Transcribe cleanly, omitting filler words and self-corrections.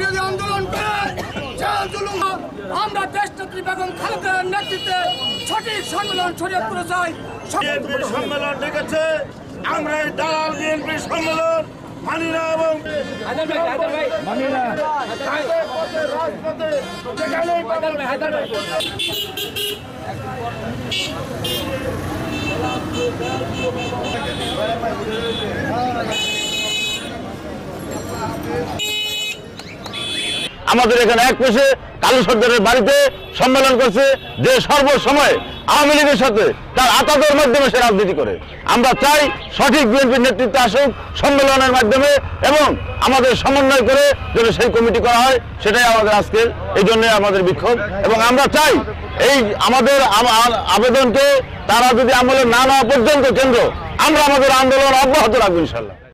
বিরোধী আন্দোলন করে আমরা দেশনেত্রী বেগম খালেদার নেতৃত্বে সঠিক সম্মেলন শরীয়তপুরে চাই। বিএনপির সম্মেলন ডেকেছে, আমরা এই দালাল বিএনপির সম্মেলন মানি না এবং মানি না। আমাদের এখানে এক পেশে কালু সর্দারের বাড়িতে সম্মেলন করছে, যে সর্বসময় আওয়ামী লীগের সাথে তার আতাতের মাধ্যমে সে রাজনীতি করে। আমরা চাই সঠিক বিএনপির নেতৃত্বে আসুক সম্মেলনের মাধ্যমে এবং আমাদের সমন্বয় করে যেন সেই কমিটি করা হয়, সেটাই আমাদের আজকের এই জন্য আমাদের বিক্ষোভ। এবং আমরা চাই এই আমাদের আবেদনকে তারা যদি আমলে না নেওয়া পর্যন্ত কেন্দ্র আমরা আমাদের আন্দোলন অব্যাহত রাখবো ইনশাল্লাহ।